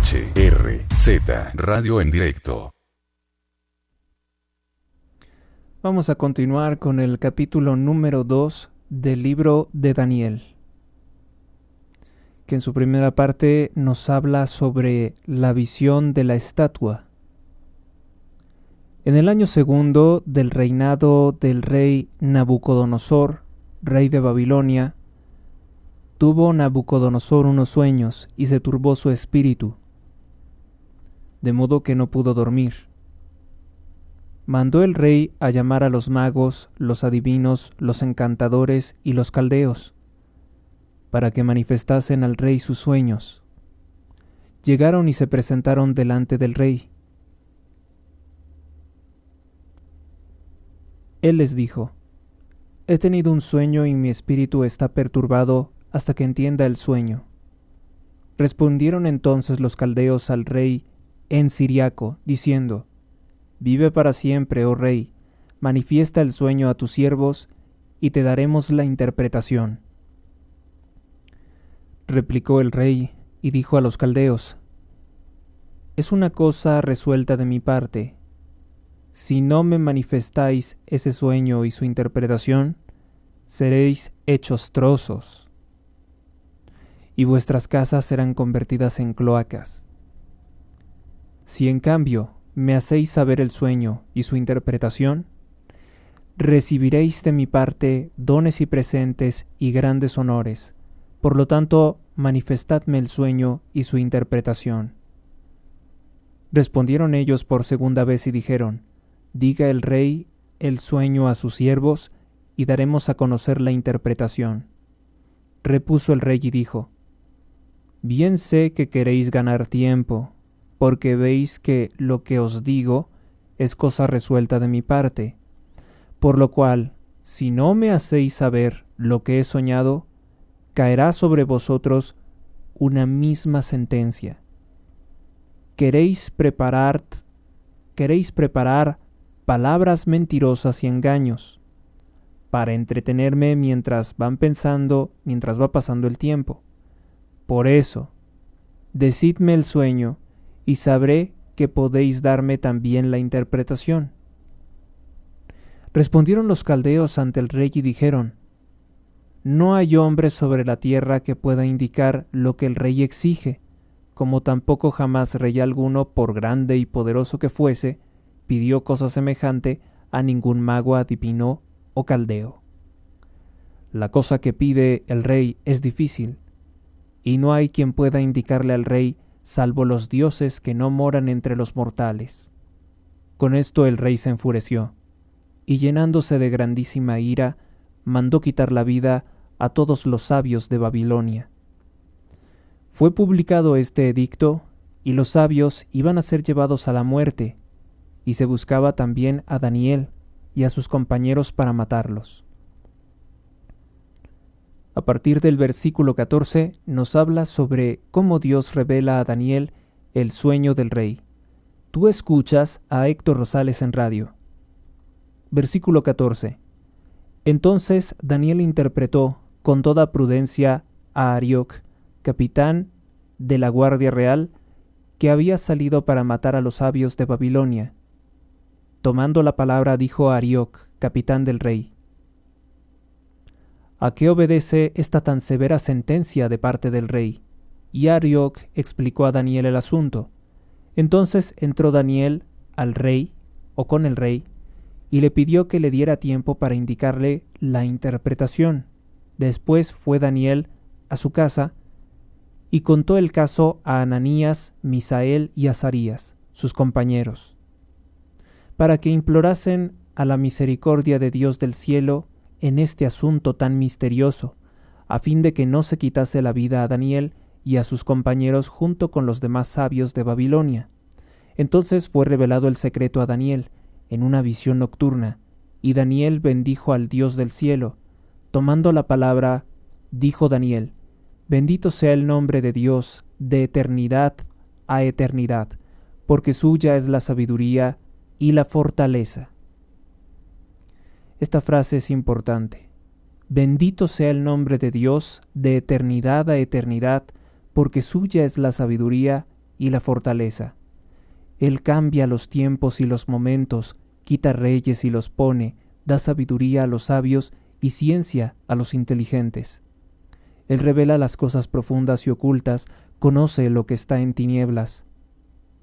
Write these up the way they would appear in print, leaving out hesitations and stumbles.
HRZ Radio en directo. Vamos a continuar con el capítulo número 2 del libro de Daniel, que en su primera parte nos habla sobre la visión de la estatua. En el año segundo del reinado del rey Nabucodonosor, rey de Babilonia, tuvo Nabucodonosor unos sueños y se turbó su espíritu, de modo que no pudo dormir. Mandó el rey a llamar a los magos, los adivinos, los encantadores y los caldeos, para que manifestasen al rey sus sueños. Llegaron y se presentaron delante del rey. Él les dijo: He tenido un sueño y mi espíritu está perturbado hasta que entienda el sueño. Respondieron entonces los caldeos al rey en siriaco, diciendo: Vive para siempre, oh rey, manifiesta el sueño a tus siervos, y te daremos la interpretación. Replicó el rey, y dijo a los caldeos: Es una cosa resuelta de mi parte. Si no me manifestáis ese sueño y su interpretación, seréis hechos trozos, y vuestras casas serán convertidas en cloacas. Si en cambio me hacéis saber el sueño y su interpretación, recibiréis de mi parte dones y presentes y grandes honores. Por lo tanto, manifestadme el sueño y su interpretación. Respondieron ellos por segunda vez y dijeron: Diga el rey el sueño a sus siervos, y daremos a conocer la interpretación. Repuso el rey y dijo: Bien sé que queréis ganar tiempo, porque veis que lo que os digo es cosa resuelta de mi parte. Por lo cual, si no me hacéis saber lo que he soñado, caerá sobre vosotros una misma sentencia. Queréis preparar palabras mentirosas y engaños, para entretenerme mientras va pasando el tiempo. Por eso, decidme el sueño, y sabré que podéis darme también la interpretación. Respondieron los caldeos ante el rey y dijeron: No hay hombre sobre la tierra que pueda indicar lo que el rey exige, como tampoco jamás rey alguno, por grande y poderoso que fuese, pidió cosa semejante a ningún mago, adivino o caldeo. La cosa que pide el rey es difícil, y no hay quien pueda indicarle al rey salvo los dioses que no moran entre los mortales. Con esto el rey se enfureció, y llenándose de grandísima ira, mandó quitar la vida a todos los sabios de Babilonia. Fue publicado este edicto, y los sabios iban a ser llevados a la muerte, y se buscaba también a Daniel y a sus compañeros para matarlos. A partir del versículo 14 nos habla sobre cómo Dios revela a Daniel el sueño del rey. Tú escuchas a Héctor Rosales en radio. Versículo 14. Entonces Daniel interpretó con toda prudencia a Arioc, capitán de la Guardia Real, que había salido para matar a los sabios de Babilonia. Tomando la palabra dijo a Arioc, capitán del rey: ¿A qué obedece esta tan severa sentencia de parte del rey? Y Arioc explicó a Daniel el asunto. Entonces entró Daniel al rey, o con el rey, y le pidió que le diera tiempo para indicarle la interpretación. Después fue Daniel a su casa y contó el caso a Ananías, Misael y Azarías, sus compañeros, para que implorasen a la misericordia de Dios del cielo en este asunto tan misterioso, a fin de que no se quitase la vida a Daniel y a sus compañeros junto con los demás sabios de Babilonia. Entonces fue revelado el secreto a Daniel en una visión nocturna, y Daniel bendijo al Dios del cielo. Tomando la palabra, dijo Daniel: Bendito sea el nombre de Dios de eternidad a eternidad, porque suya es la sabiduría y la fortaleza. Esta frase es importante. Bendito sea el nombre de Dios de eternidad a eternidad, porque suya es la sabiduría y la fortaleza. Él cambia los tiempos y los momentos, quita reyes y los pone, da sabiduría a los sabios y ciencia a los inteligentes. Él revela las cosas profundas y ocultas, conoce lo que está en tinieblas,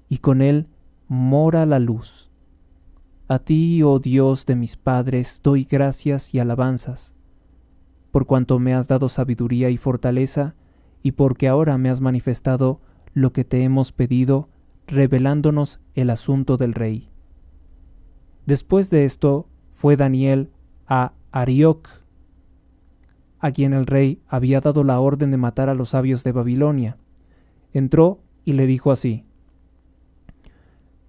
y con él mora la luz. A ti, oh Dios de mis padres, doy gracias y alabanzas, por cuanto me has dado sabiduría y fortaleza, y porque ahora me has manifestado lo que te hemos pedido, revelándonos el asunto del rey. Después de esto, fue Daniel a Arioc, a quien el rey había dado la orden de matar a los sabios de Babilonia. Entró y le dijo así: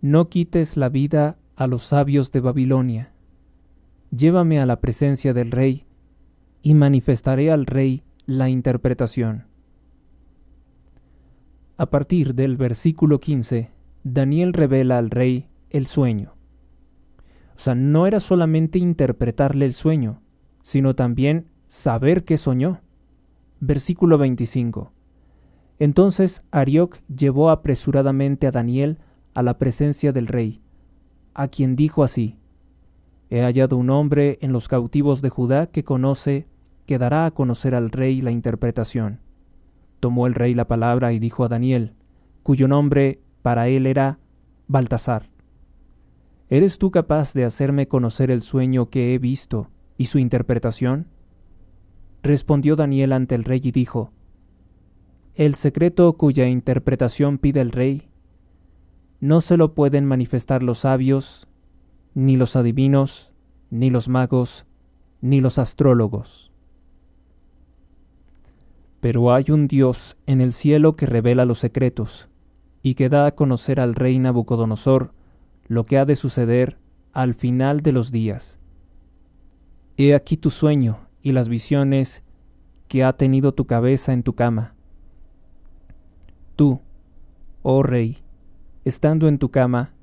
No quites la vida a los sabios de Babilonia. Llévame a la presencia del rey, y manifestaré al rey la interpretación. A partir del versículo 15, Daniel revela al rey el sueño. O sea, no era solamente interpretarle el sueño, sino también saber qué soñó. Versículo 25. Entonces Arioc llevó apresuradamente a Daniel a la presencia del rey, a quien dijo así: He hallado un hombre en los cautivos de Judá que dará a conocer al rey la interpretación. Tomó el rey la palabra y dijo a Daniel, cuyo nombre para él era Baltasar: ¿Eres tú capaz de hacerme conocer el sueño que he visto y su interpretación? Respondió Daniel ante el rey y dijo: El secreto cuya interpretación pide el rey, no se lo pueden manifestar los sabios, ni los adivinos, ni los magos, ni los astrólogos. Pero hay un Dios en el cielo que revela los secretos, y que da a conocer al rey Nabucodonosor lo que ha de suceder al final de los días. He aquí tu sueño y las visiones que ha tenido tu cabeza en tu cama. Tú, oh rey, estando en tu cama,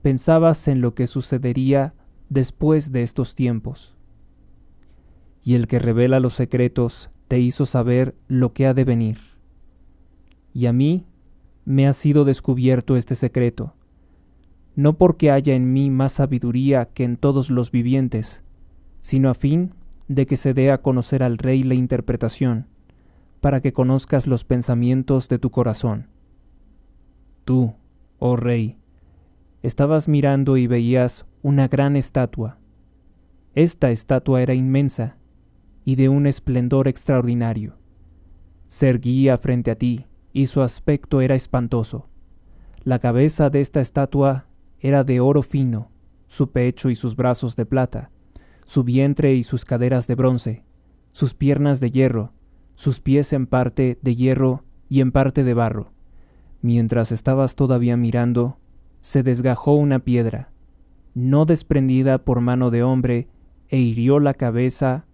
pensabas en lo que sucedería después de estos tiempos. Y el que revela los secretos te hizo saber lo que ha de venir. Y a mí me ha sido descubierto este secreto, no porque haya en mí más sabiduría que en todos los vivientes, sino a fin de que se dé a conocer al rey la interpretación, para que conozcas los pensamientos de tu corazón. Tú, oh rey, estabas mirando y veías una gran estatua. Esta estatua era inmensa y de un esplendor extraordinario. Se erguía frente a ti y su aspecto era espantoso. La cabeza de esta estatua era de oro fino, su pecho y sus brazos de plata, su vientre y sus caderas de bronce, sus piernas de hierro, sus pies en parte de hierro y en parte de barro. Mientras estabas todavía mirando, se desgajó una piedra, no desprendida por mano de hombre, e hirió la cabeza,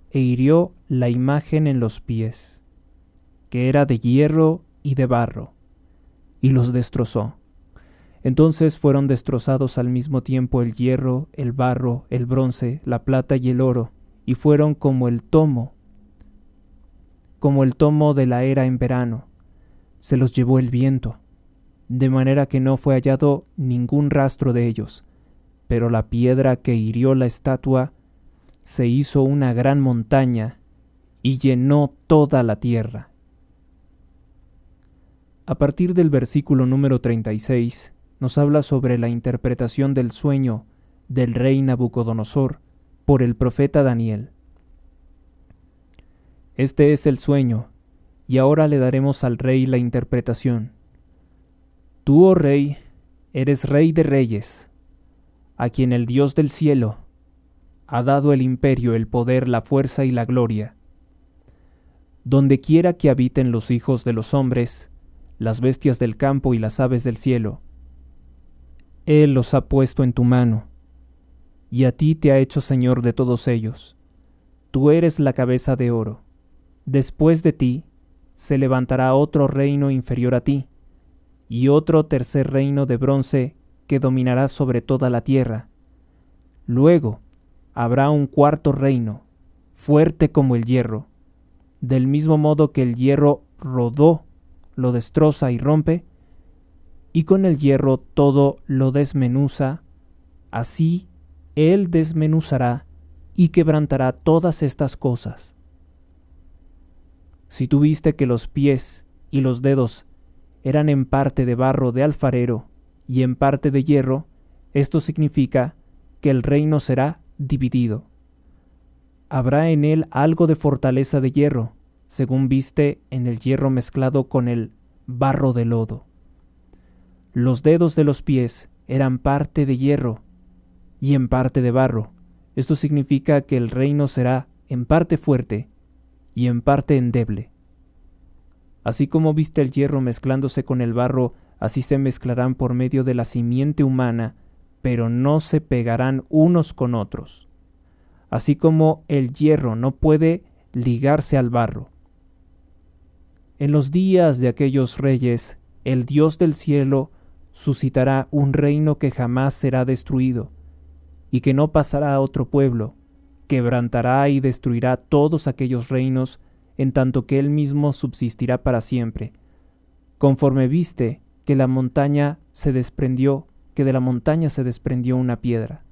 e hirió la imagen en los pies, que era de hierro y de barro, y los destrozó. Entonces fueron destrozados al mismo tiempo el hierro, el barro, el bronce, la plata y el oro, y fueron como el tomo de la era en verano. Se los llevó el viento, de manera que no fue hallado ningún rastro de ellos, pero la piedra que hirió la estatua se hizo una gran montaña y llenó toda la tierra. A partir del versículo número 36, nos habla sobre la interpretación del sueño del rey Nabucodonosor por el profeta Daniel. Este es el sueño, y ahora le daremos al rey la interpretación. Tú, oh rey, eres rey de reyes, a quien el Dios del cielo ha dado el imperio, el poder, la fuerza y la gloria. Donde quiera que habiten los hijos de los hombres, las bestias del campo y las aves del cielo, Él los ha puesto en tu mano, y a ti te ha hecho señor de todos ellos. Tú eres la cabeza de oro. Después de ti se levantará otro reino inferior a ti, y otro tercer reino de bronce que dominará sobre toda la tierra. Luego habrá un cuarto reino, fuerte como el hierro. Del mismo modo que el hierro rodó, lo destroza y rompe, y con el hierro todo lo desmenuza, así él desmenuzará y quebrantará todas estas cosas. Si tú viste que los pies y los dedos eran en parte de barro de alfarero y en parte de hierro, esto significa que el reino será dividido. Habrá en él algo de fortaleza de hierro, según viste en el hierro mezclado con el barro de lodo. Los dedos de los pies eran parte de hierro y en parte de barro. Esto significa que el reino será en parte fuerte y en parte endeble. Así como viste el hierro mezclándose con el barro, así se mezclarán por medio de la simiente humana, pero no se pegarán unos con otros. Así como el hierro no puede ligarse al barro. En los días de aquellos reyes, el Dios del cielo suscitará un reino que jamás será destruido, y que no pasará a otro pueblo, quebrantará y destruirá todos aquellos reinos, en tanto que él mismo subsistirá para siempre. Conforme viste que la montaña se desprendió, que de la montaña se desprendió una piedra.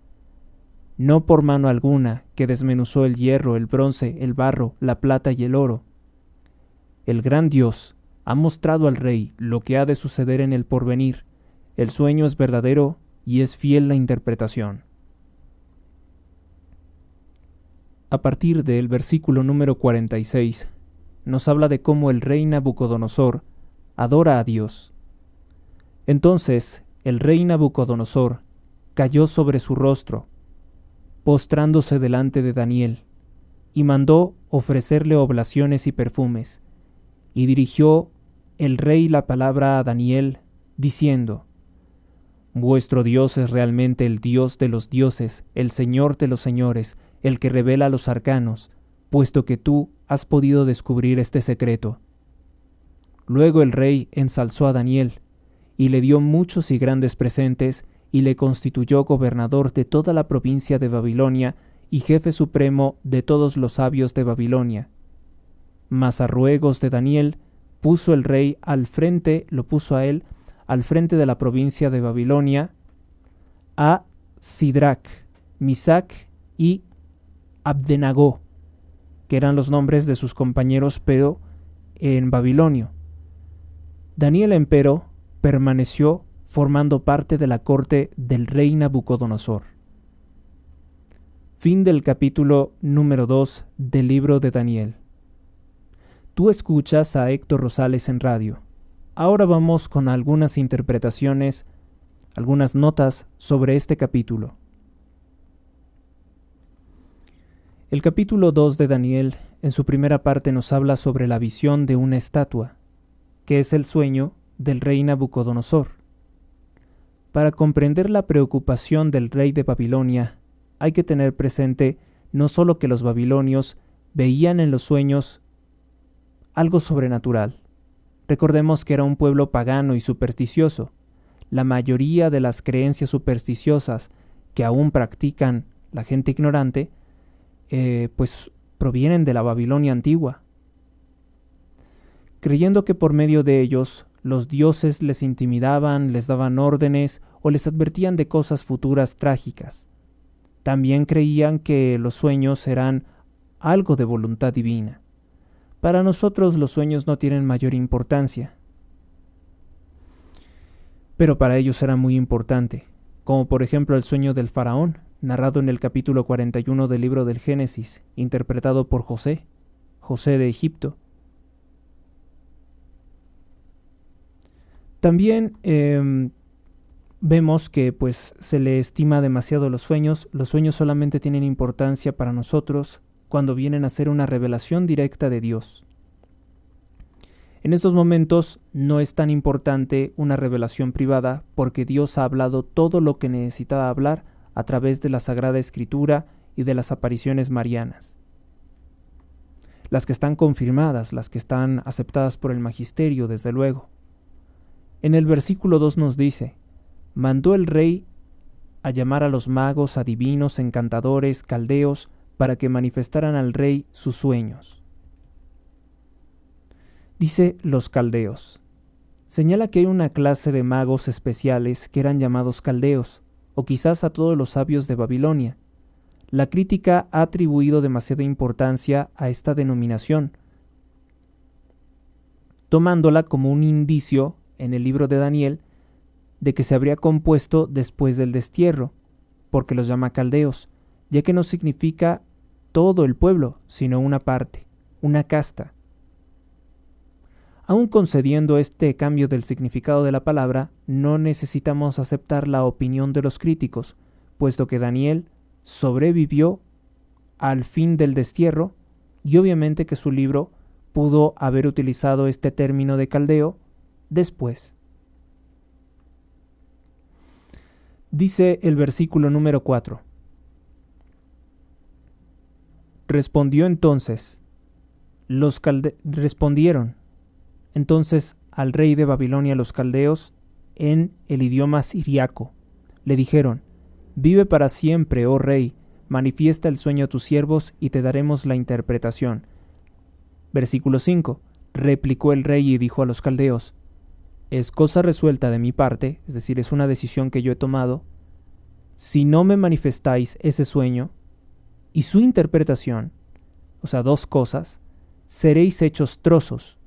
No por mano alguna, que desmenuzó el hierro, el bronce, el barro, la plata y el oro. El gran Dios ha mostrado al rey lo que ha de suceder en el porvenir. El sueño es verdadero y es fiel la interpretación. A partir del versículo número 46, nos habla de cómo el rey Nabucodonosor adora a Dios. Entonces el rey Nabucodonosor cayó sobre su rostro, postrándose delante de Daniel, y mandó ofrecerle oblaciones y perfumes, y dirigió el rey la palabra a Daniel, diciendo: Vuestro Dios es realmente el Dios de los dioses, el Señor de los señores, el que revela los arcanos, puesto que tú has podido descubrir este secreto. Luego el rey ensalzó a Daniel, y le dio muchos y grandes presentes, y le constituyó gobernador de toda la provincia de Babilonia, y jefe supremo de todos los sabios de Babilonia. Mas a ruegos de Daniel, puso el rey al frente, lo puso a él, al frente de la provincia de Babilonia, a Sidrac, Misac y Abdenagó, que eran los nombres de sus compañeros, pero en babilonio. Daniel, empero, permaneció formando parte de la corte del rey Nabucodonosor. Fin del capítulo número 2 del libro de Daniel. Tú escuchas a Héctor Rosales en radio. Ahora vamos con algunas interpretaciones, algunas notas sobre este capítulo. El capítulo 2 de Daniel, en su primera parte, nos habla sobre la visión de una estatua, que es el sueño del rey Nabucodonosor. Para comprender la preocupación del rey de Babilonia, hay que tener presente no solo que los babilonios veían en los sueños algo sobrenatural. Recordemos que era un pueblo pagano y supersticioso. La mayoría de las creencias supersticiosas que aún practican la gente ignorante, pues provienen de la Babilonia antigua. Creyendo que por medio de ellos los dioses les intimidaban, les daban órdenes o les advertían de cosas futuras trágicas. También creían que los sueños eran algo de voluntad divina. Para nosotros los sueños no tienen mayor importancia, pero para ellos era muy importante, como por ejemplo el sueño del faraón, narrado en el capítulo 41 del libro del Génesis, interpretado por José de Egipto. También vemos que pues se le estima demasiado los sueños solamente tienen importancia para nosotros cuando vienen a ser una revelación directa de Dios. En estos momentos no es tan importante una revelación privada porque Dios ha hablado todo lo que necesitaba hablar a través de la Sagrada Escritura y de las apariciones marianas. Las que están confirmadas, las que están aceptadas por el magisterio, desde luego. En el versículo 2 nos dice: mandó el rey a llamar a los magos, adivinos, encantadores, caldeos, para que manifestaran al rey sus sueños. Dice los caldeos. señala que hay una clase de magos especiales que eran llamados caldeos, o quizás a todos los sabios de Babilonia. La crítica ha atribuido demasiada importancia a esta denominación, tomándola como un indicio en el libro de Daniel de que se habría compuesto después del destierro, porque los llama caldeos, ya que no significa todo el pueblo, sino una parte, una casta. Aun concediendo este cambio del significado de la palabra, no necesitamos aceptar la opinión de los críticos, puesto que Daniel sobrevivió al fin del destierro y obviamente que su libro pudo haber utilizado este término de caldeo después. Dice el versículo número 4. Respondieron entonces al rey de Babilonia los caldeos en el idioma siriaco. Le dijeron: vive para siempre, oh rey, manifiesta el sueño a tus siervos y te daremos la interpretación. Versículo 5. Replicó el rey y dijo a los caldeos: es cosa resuelta de mi parte, es decir, es una decisión que yo he tomado, si no me manifestáis ese sueño y su interpretación, o sea, dos cosas, seréis hechos trozos,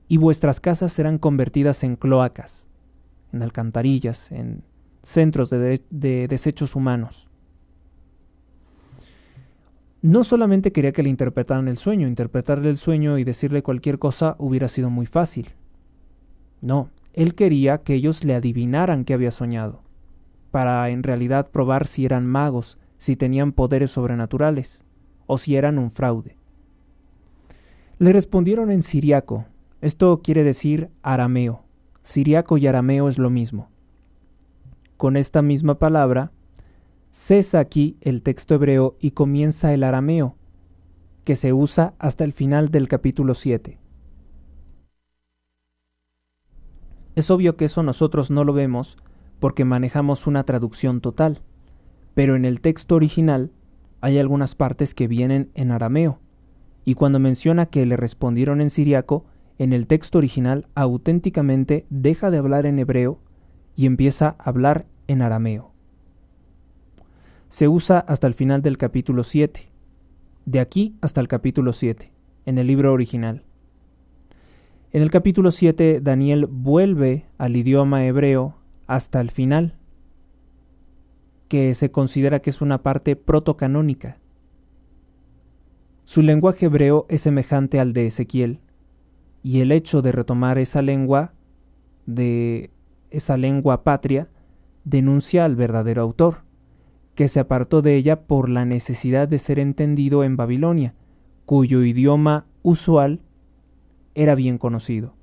y vuestras casas serán convertidas en cloacas, en alcantarillas, en centros de desechos humanos. No solamente quería que le interpretaran el sueño, interpretarle el sueño y decirle cualquier cosa hubiera sido muy fácil. No, él quería que ellos le adivinaran qué había soñado, para en realidad probar si eran magos, si tenían poderes sobrenaturales, o si eran un fraude. Le respondieron en siriaco. Esto quiere decir arameo. Siriaco y arameo es lo mismo. Con esta misma palabra, cesa aquí el texto hebreo y comienza el arameo, que se usa hasta el final del capítulo 7. Es obvio que eso nosotros no lo vemos porque manejamos una traducción total, pero en el texto original hay algunas partes que vienen en arameo, y cuando menciona que le respondieron en siriaco, en el texto original auténticamente deja de hablar en hebreo y empieza a hablar en arameo. Se usa hasta el final del capítulo 7, de aquí hasta el capítulo 7, en el libro original. En el capítulo 7, Daniel vuelve al idioma hebreo hasta el final, que se considera que es una parte protocanónica. Su lenguaje hebreo es semejante al de Ezequiel, y el hecho de retomar esa lengua patria, denuncia al verdadero autor, que se apartó de ella por la necesidad de ser entendido en Babilonia, cuyo idioma usual era bien conocido.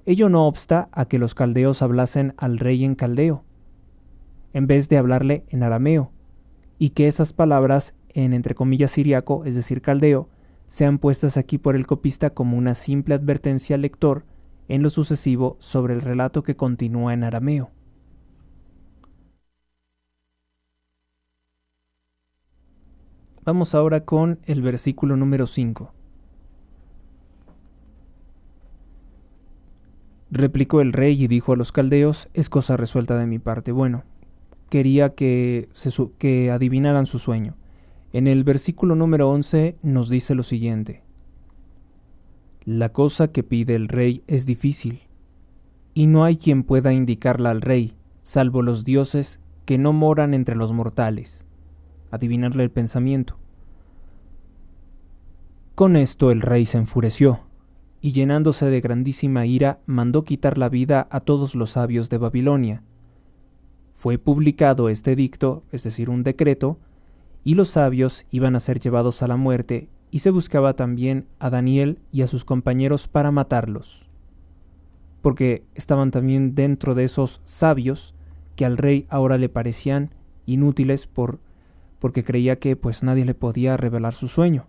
Ello no obsta a que los caldeos hablasen al rey en caldeo, en vez de hablarle en arameo, y que esas palabras en entre comillas siriaco, es decir caldeo, sean puestas aquí por el copista como una simple advertencia al lector en lo sucesivo sobre el relato que continúa en arameo. Vamos ahora con el versículo número 5. Replicó el rey y dijo a los caldeos: es cosa resuelta de mi parte. Bueno, quería que adivinaran su sueño. En el versículo número 11 nos dice lo siguiente: la cosa que pide el rey es difícil, y no hay quien pueda indicarla al rey, salvo los dioses que no moran entre los mortales. Adivinarle el pensamiento. Con esto el rey se enfureció, y llenándose de grandísima ira, mandó quitar la vida a todos los sabios de Babilonia. Fue publicado este edicto, es decir, un decreto, y los sabios iban a ser llevados a la muerte, y se buscaba también a Daniel y a sus compañeros para matarlos, porque estaban también dentro de esos sabios que al rey ahora le parecían inútiles porque creía que pues nadie le podía revelar su sueño.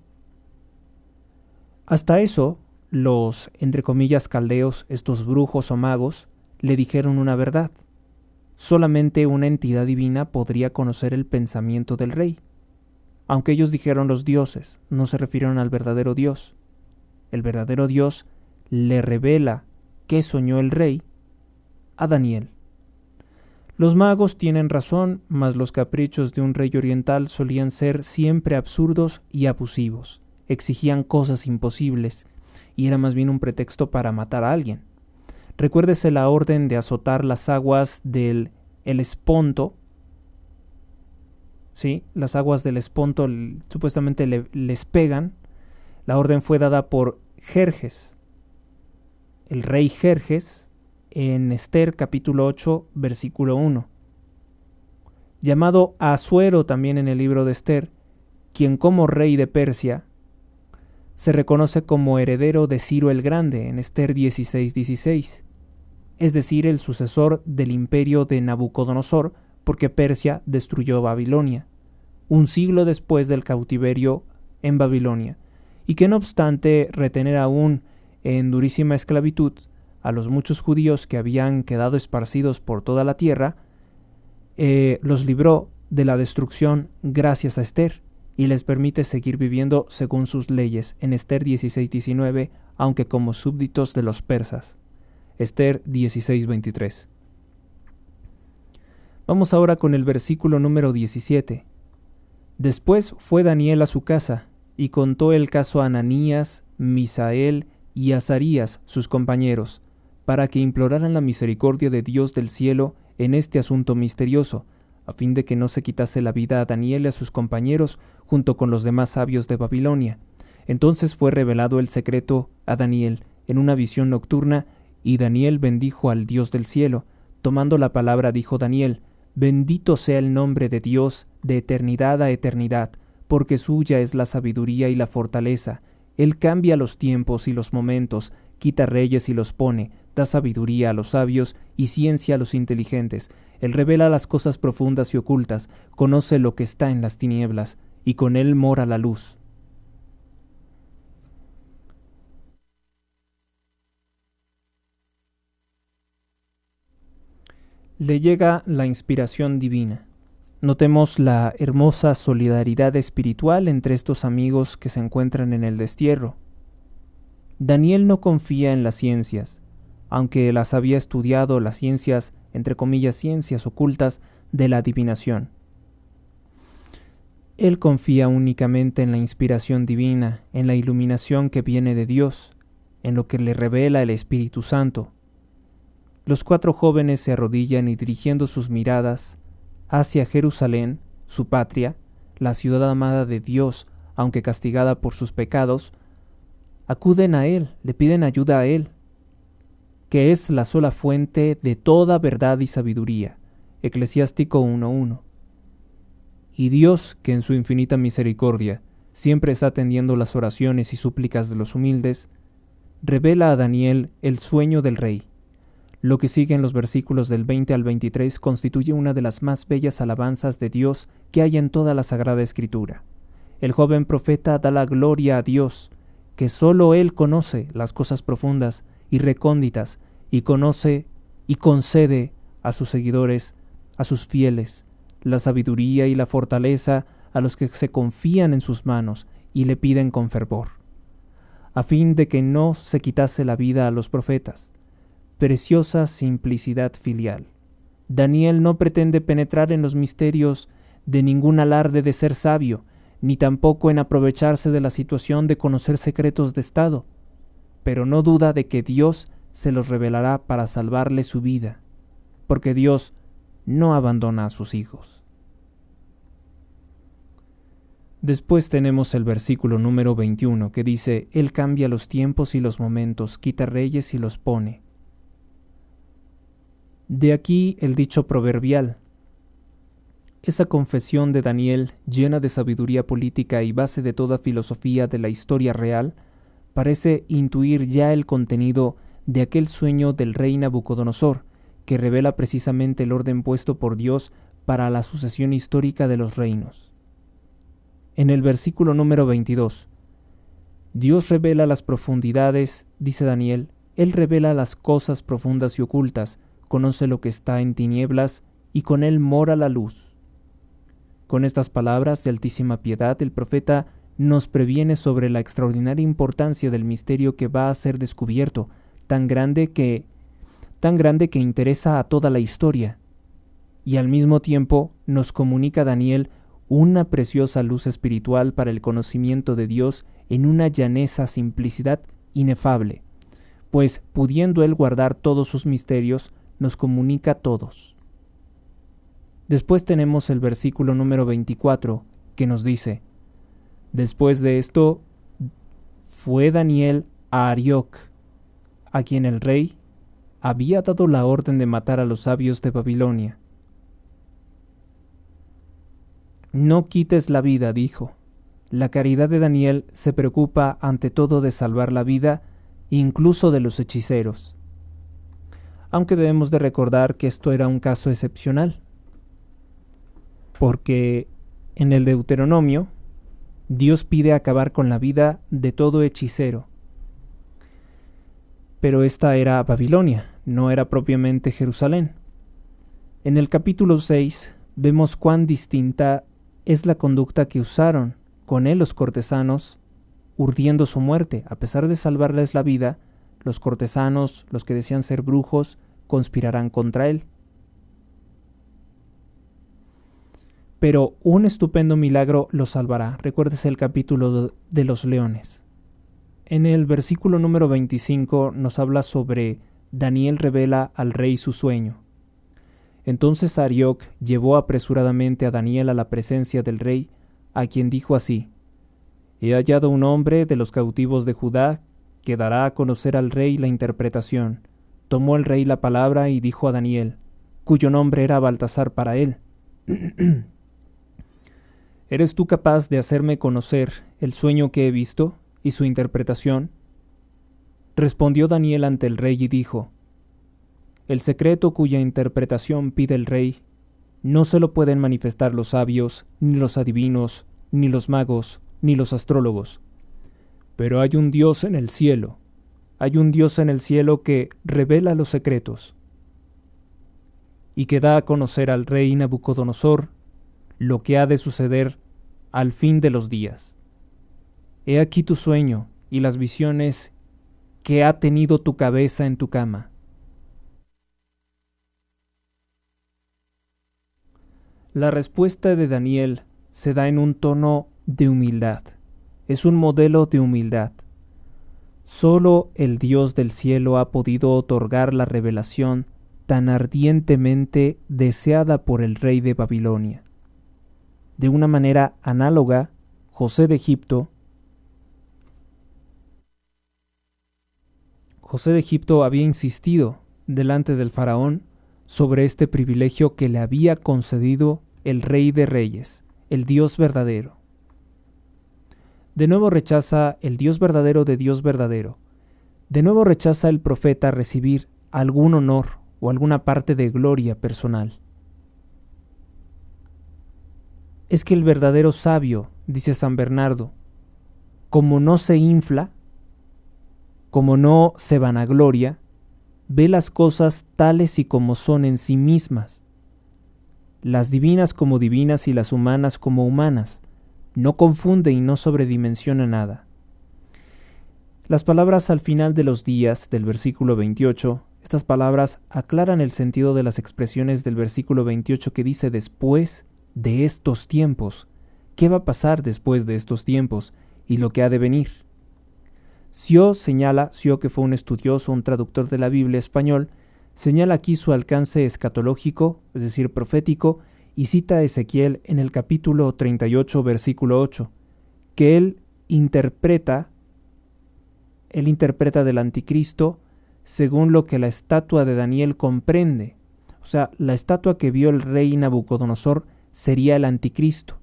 Hasta eso, los, entre comillas, caldeos, estos brujos o magos, le dijeron una verdad. Solamente una entidad divina podría conocer el pensamiento del rey. Aunque ellos dijeron los dioses, no se refirieron al verdadero Dios. El verdadero Dios le revela ¿qué soñó el rey? A Daniel. Los magos tienen razón, mas los caprichos de un rey oriental solían ser siempre absurdos y abusivos. Exigían cosas imposibles, y era más bien un pretexto para matar a alguien. Recuérdese la orden de azotar las aguas del Helesponto. ¿Sí? Las aguas del Helesponto supuestamente les pegan. La orden fue dada por Jerjes, el rey Jerjes, en Esther capítulo 8, versículo 1. Llamado Asuero también en el libro de Esther, quien como rey de Persia se reconoce como heredero de Ciro el Grande en Esther 16:16, es decir, el sucesor del imperio de Nabucodonosor, porque Persia destruyó Babilonia, un siglo después del cautiverio en Babilonia, y que no obstante retener aún en durísima esclavitud a los muchos judíos que habían quedado esparcidos por toda la tierra, los libró de la destrucción gracias a Esther y les permite seguir viviendo según sus leyes en Esther 16:19, aunque como súbditos de los persas. Esther 16:23. Vamos ahora con el versículo número 17. Después fue Daniel a su casa y contó el caso a Ananías, Misael y Azarías, sus compañeros, para que imploraran la misericordia de Dios del cielo en este asunto misterioso, a fin de que no se quitase la vida a Daniel y a sus compañeros junto con los demás sabios de Babilonia. Entonces fue revelado el secreto a Daniel en una visión nocturna, y Daniel bendijo al Dios del cielo. Tomando la palabra dijo Daniel: Bendito sea el nombre de Dios de eternidad a eternidad, porque suya es la sabiduría y la fortaleza. Él cambia los tiempos y los momentos, quita reyes y los pone, da sabiduría a los sabios y ciencia a los inteligentes. Él revela las cosas profundas y ocultas, conoce lo que está en las tinieblas, y con él mora la luz. Le llega la inspiración divina. Notemos la hermosa solidaridad espiritual entre estos amigos que se encuentran en el destierro. Daniel no confía en las ciencias, aunque las había estudiado, las ciencias, entre comillas, ciencias ocultas de la adivinación. Él confía únicamente en la inspiración divina, en la iluminación que viene de Dios, en lo que le revela el Espíritu Santo. Los 4 jóvenes se arrodillan y dirigiendo sus miradas hacia Jerusalén, su patria, la ciudad amada de Dios, aunque castigada por sus pecados, acuden a Él, le piden ayuda a Él, que es la sola fuente de toda verdad y sabiduría. Eclesiástico 1:1. Y Dios, que en su infinita misericordia siempre está atendiendo las oraciones y súplicas de los humildes, revela a Daniel el sueño del rey. Lo que sigue en los versículos del 20 al 23 constituye una de las más bellas alabanzas de Dios que hay en toda la Sagrada Escritura. El joven profeta da la gloria a Dios, que sólo Él conoce las cosas profundas y recónditas, y conoce y concede a sus seguidores, a sus fieles, la sabiduría y la fortaleza a los que se confían en sus manos y le piden con fervor, a fin de que no se quitase la vida a los profetas. Preciosa simplicidad filial. Daniel no pretende penetrar en los misterios de ningún alarde de ser sabio, ni tampoco en aprovecharse de la situación de conocer secretos de Estado, pero no duda de que Dios se los revelará para salvarle su vida, porque Dios no abandona a sus hijos. Después tenemos el versículo número 21 que dice: Él cambia los tiempos y los momentos, quita reyes y los pone. De aquí el dicho proverbial. Esa confesión de Daniel, llena de sabiduría política y base de toda filosofía de la historia real, parece intuir ya el contenido de aquel sueño del rey Nabucodonosor, que revela precisamente el orden puesto por Dios para la sucesión histórica de los reinos. En el versículo número 22, Dios revela las profundidades, dice Daniel, Él revela las cosas profundas y ocultas, conoce lo que está en tinieblas, y con él mora la luz. Con estas palabras de altísima piedad, el profeta nos previene sobre la extraordinaria importancia del misterio que va a ser descubierto, tan grande que interesa a toda la historia, y al mismo tiempo nos comunica Daniel una preciosa luz espiritual para el conocimiento de Dios en una llaneza simplicidad inefable, pues pudiendo él guardar todos sus misterios, nos comunica todos. Después tenemos el versículo número 24, que nos dice: después de esto, fue Daniel a Arioc, a quien el rey había dado la orden de matar a los sabios de Babilonia. No quites la vida, dijo. La caridad de Daniel se preocupa ante todo de salvar la vida, incluso de los hechiceros. Aunque debemos de recordar que esto era un caso excepcional, porque en el Deuteronomio, Dios pide acabar con la vida de todo hechicero. Pero esta era Babilonia, no era propiamente Jerusalén. En el capítulo 6 vemos cuán distinta es la conducta que usaron con él los cortesanos, urdiendo su muerte. A pesar de salvarles la vida, los cortesanos, los que decían ser brujos, conspirarán contra él. Pero un estupendo milagro lo salvará. Recuérdese el capítulo de los leones. En el versículo número 25 nos habla sobre Daniel revela al rey su sueño. Entonces Arioc llevó apresuradamente a Daniel a la presencia del rey, a quien dijo así: he hallado un hombre de los cautivos de Judá que dará a conocer al rey la interpretación. Tomó el rey la palabra y dijo a Daniel, cuyo nombre era Baltasar para él: ¿eres tú capaz de hacerme conocer el sueño que he visto y su interpretación? Respondió Daniel ante el rey y dijo: el secreto cuya interpretación pide el rey no se lo pueden manifestar los sabios, ni los adivinos, ni los magos, ni los astrólogos. Pero hay un Dios en el cielo, que revela los secretos, y que da a conocer al rey Nabucodonosor lo que ha de suceder al fin de los días. He aquí tu sueño y las visiones que ha tenido tu cabeza en tu cama. La respuesta de Daniel se da en un tono de humildad. Es un modelo de humildad. Solo el Dios del cielo ha podido otorgar la revelación tan ardientemente deseada por el rey de Babilonia. De una manera análoga, José de Egipto había insistido delante del faraón sobre este privilegio que le había concedido el Rey de Reyes, el Dios verdadero. De nuevo rechaza el Dios verdadero de Dios verdadero. De nuevo rechaza el profeta recibir algún honor o alguna parte de gloria personal. Es que el verdadero sabio, dice San Bernardo, como no se infla, como no se vanagloria, ve las cosas tales y como son en sí mismas, las divinas como divinas y las humanas como humanas, no confunde y no sobredimensiona nada. Las palabras al final de los días del versículo 28, estas palabras aclaran el sentido de las expresiones del versículo 28 que dice después de estos tiempos. ¿Qué va a pasar después de estos tiempos y lo que ha de venir? Sio, que fue un estudioso, un traductor de la Biblia español, señala aquí su alcance escatológico, es decir, profético, y cita a Ezequiel en el capítulo 38, versículo 8, que él interpreta del anticristo según lo que la estatua de Daniel comprende. O sea, la estatua que vio el rey Nabucodonosor sería el anticristo.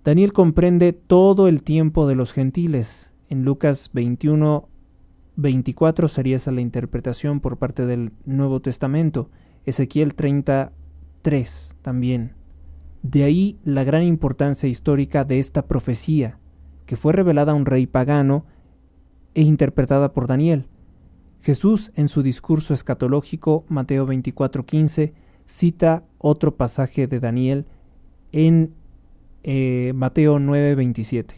Daniel comprende todo el tiempo de los gentiles. En Lucas 21, 24 sería esa la interpretación por parte del Nuevo Testamento. Ezequiel 33 también. De ahí la gran importancia histórica de esta profecía, que fue revelada a un rey pagano e interpretada por Daniel. Jesús, en su discurso escatológico, Mateo 24:15, cita otro pasaje de Daniel en Mateo 9:27.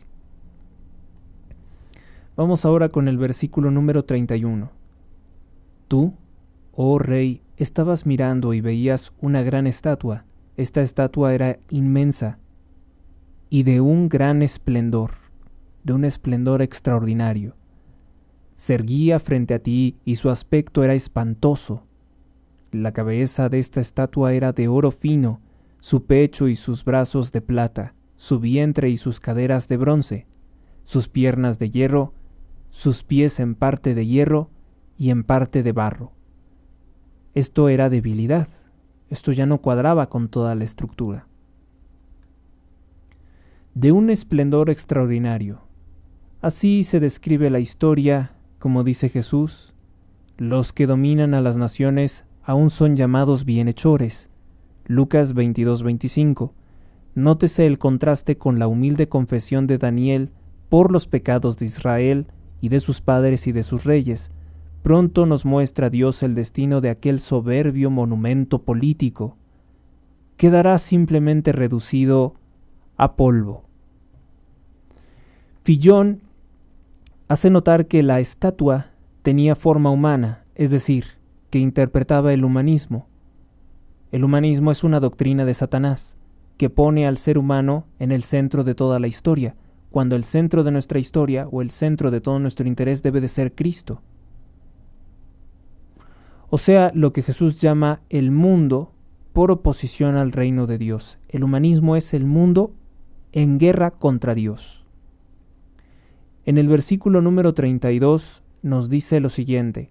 Vamos ahora con el versículo número 31. Tú, oh rey, estabas mirando y veías una gran estatua. Esta estatua era inmensa y de un gran esplendor, de un esplendor extraordinario. Se erguía frente a ti y su aspecto era espantoso. La cabeza de esta estatua era de oro fino, su pecho y sus brazos de plata, su vientre y sus caderas de bronce, sus piernas de hierro, sus pies en parte de hierro y en parte de barro. Esto era debilidad, esto ya no cuadraba con toda la estructura. De un esplendor extraordinario. Así se describe la historia, como dice Jesús: los que dominan a las naciones aún son llamados bienhechores. Lucas 22:25. Nótese el contraste con la humilde confesión de Daniel por los pecados de Israel y de sus padres y de sus reyes. Pronto nos muestra Dios el destino de aquel soberbio monumento político. Quedará simplemente reducido a polvo. Fillon hace notar que la estatua tenía forma humana, es decir, que interpretaba el humanismo. El humanismo es una doctrina de Satanás, que pone al ser humano en el centro de toda la historia, cuando el centro de nuestra historia o el centro de todo nuestro interés debe de ser Cristo. O sea, lo que Jesús llama el mundo por oposición al reino de Dios. El humanismo es el mundo en guerra contra Dios. En el versículo número 32 nos dice lo siguiente: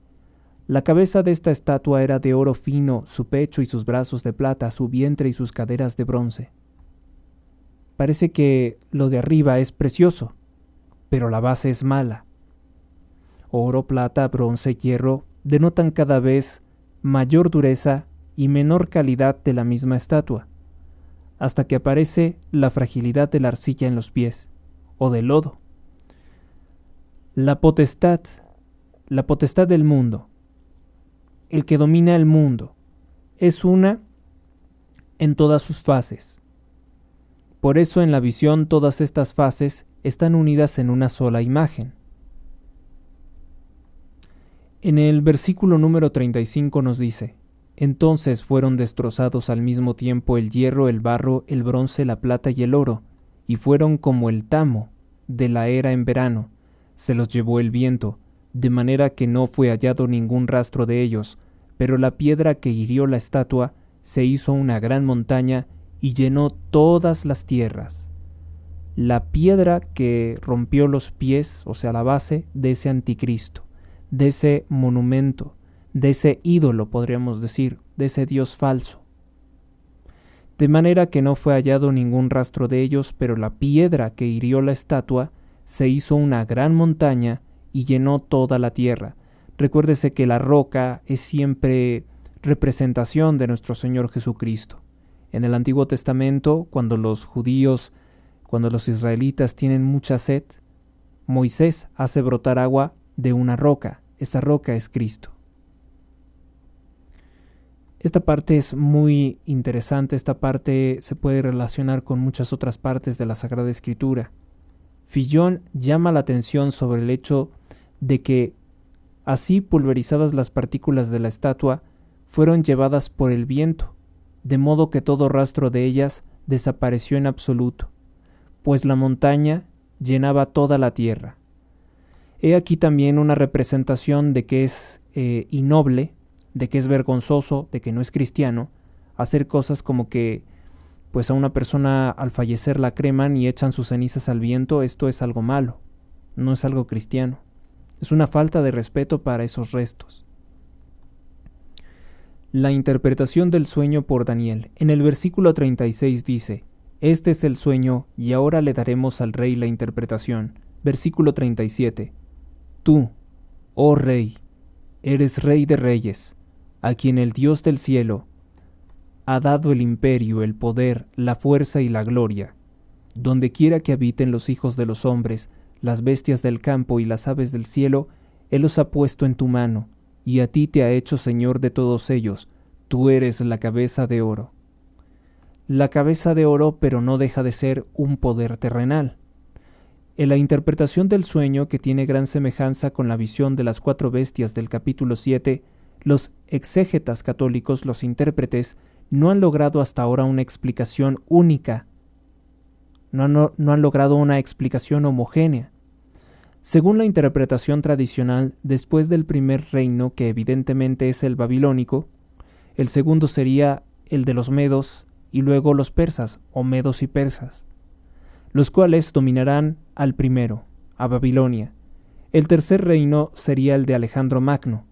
la cabeza de esta estatua era de oro fino, su pecho y sus brazos de plata, su vientre y sus caderas de bronce. Parece que lo de arriba es precioso, pero la base es mala. Oro, plata, bronce, hierro denotan cada vez mayor dureza y menor calidad de la misma estatua, hasta que aparece la fragilidad de la arcilla en los pies, o del lodo. La potestad del mundo, el que domina el mundo, es una en todas sus fases. Por eso en la visión todas estas fases están unidas en una sola imagen. En el versículo número 35 nos dice: entonces fueron destrozados al mismo tiempo el hierro, el barro, el bronce, la plata y el oro, y fueron como el tamo de la era en verano. Se los llevó el viento, de manera que no fue hallado ningún rastro de ellos, pero la piedra que hirió la estatua se hizo una gran montaña y llenó todas las tierras. La piedra que rompió los pies, o sea, la base de ese anticristo, de ese monumento, de ese ídolo, podríamos decir, de ese Dios falso. De manera que no fue hallado ningún rastro de ellos, pero la piedra que hirió la estatua se hizo una gran montaña y llenó toda la tierra. Recuérdese que la roca es siempre representación de nuestro Señor Jesucristo. En el Antiguo Testamento, cuando los israelitas tienen mucha sed, Moisés hace brotar agua de una roca. Esa roca es Cristo. Esta parte es muy interesante, esta parte se puede relacionar con muchas otras partes de la Sagrada Escritura. Fillon llama la atención sobre el hecho de que, así pulverizadas las partículas de la estatua, fueron llevadas por el viento, de modo que todo rastro de ellas desapareció en absoluto, pues la montaña llenaba toda la tierra. He aquí también una representación de que es innoble, de que es vergonzoso, de que no es cristiano, hacer cosas como que pues a una persona al fallecer la creman y echan sus cenizas al viento. Esto es algo malo, no es algo cristiano. Es una falta de respeto para esos restos. La interpretación del sueño por Daniel. En el versículo 36 dice: este es el sueño y ahora le daremos al rey la interpretación. Versículo 37. Tú, oh rey, eres rey de reyes, a quien el Dios del cielo ha dado el imperio, el poder, la fuerza y la gloria. Donde quiera que habiten los hijos de los hombres, las bestias del campo y las aves del cielo, Él los ha puesto en tu mano, y a ti te ha hecho señor de todos ellos. Tú eres la cabeza de oro. La cabeza de oro, pero no deja de ser un poder terrenal. En la interpretación del sueño, que tiene gran semejanza con la visión de las 4 bestias del capítulo 7, los exégetas católicos, los intérpretes, no han logrado hasta ahora una explicación única. No han logrado una explicación homogénea. Según la interpretación tradicional, después del primer reino, que evidentemente es el babilónico, el segundo sería el de los medos y luego los persas, o medos y persas, los cuales dominarán al primero, a Babilonia. El tercer reino sería el de Alejandro Magno,